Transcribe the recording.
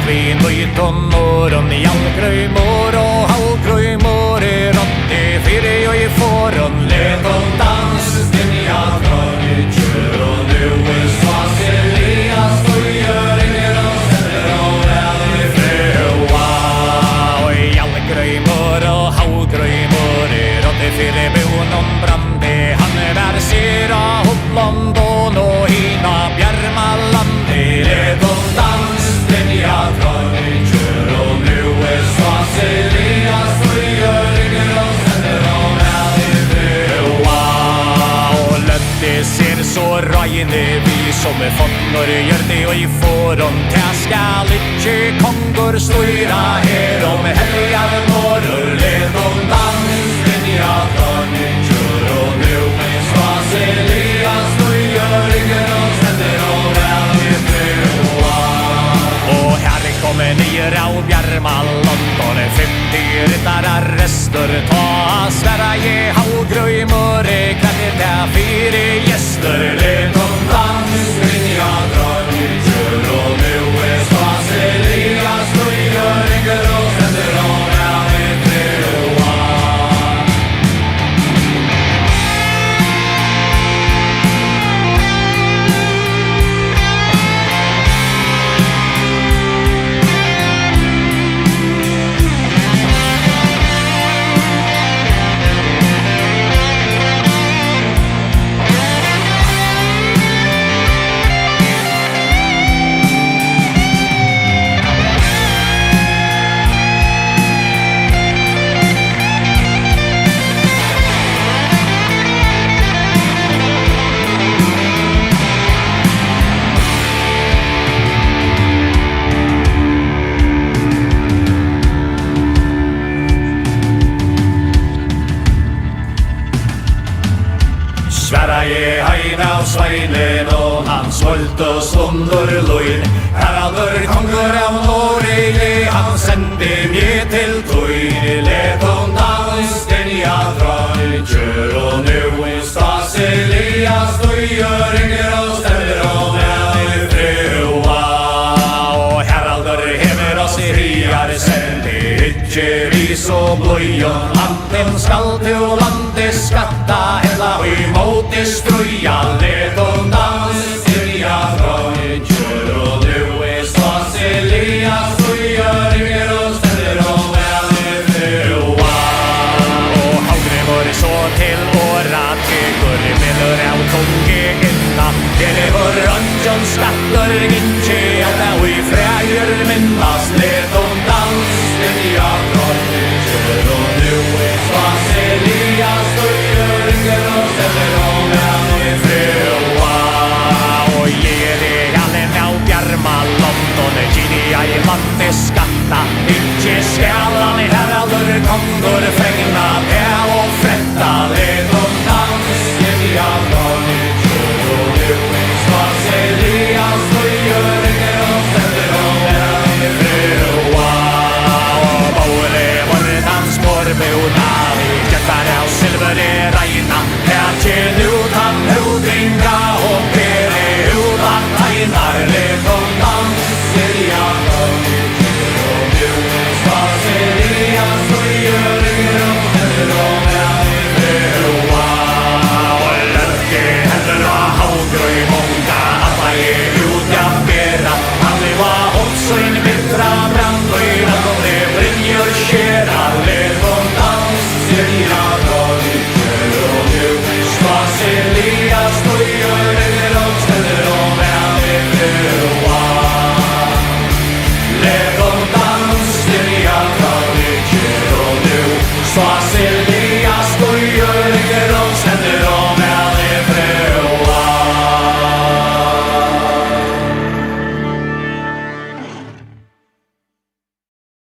vi nøyt og nåren I allgrøy mår og halvgrøy mår rått I fire og I fåren let og dans Stinja grøy kjør og nu svas Elias og gjør inger og sender og vel I frøa og I allgrøy mår og halvgrøy mår rått I fire bon om brande han vær sera Hopland og nå hina Bjermaland let og dans Stinja grøy kjør og nu svas Elias og gjør inger og sender og vel I frøa og løtte ser så reine vi som fått når gjør det og I foran til skal ikke konger sløyra her om helgar morger let og dans Stinja grøy kjør og nu svas Elias og gjør inger og sender og vel I frøa og her kommer nyer av Bjermaland og 50 ryttarar rester ta Sverige halvgrøy møre kvenner til 4 gjester let og dans Stinja grøy kjør og nu svas Elias og gjør inger og sender og vel I frøa Sverige hein av Sveilen og han svultes under løyn Haraldur konger av Norge han sendte med til tøyn let og dans Stinja grøy kjør og nu stas Elias og gjør inger og stemmer og vel I frøa og Haraldur hever oss I riar sendte ikke vi så bløyon Anden skal til lande skatta hella og imot I strøya let og dans Stinja grøy kjør og nu stas Elias og gjør inger og stemmer og vel I frøa og halvgrøy mår så til åra tegur miller av tunge innan Dere vår ønsjon skatter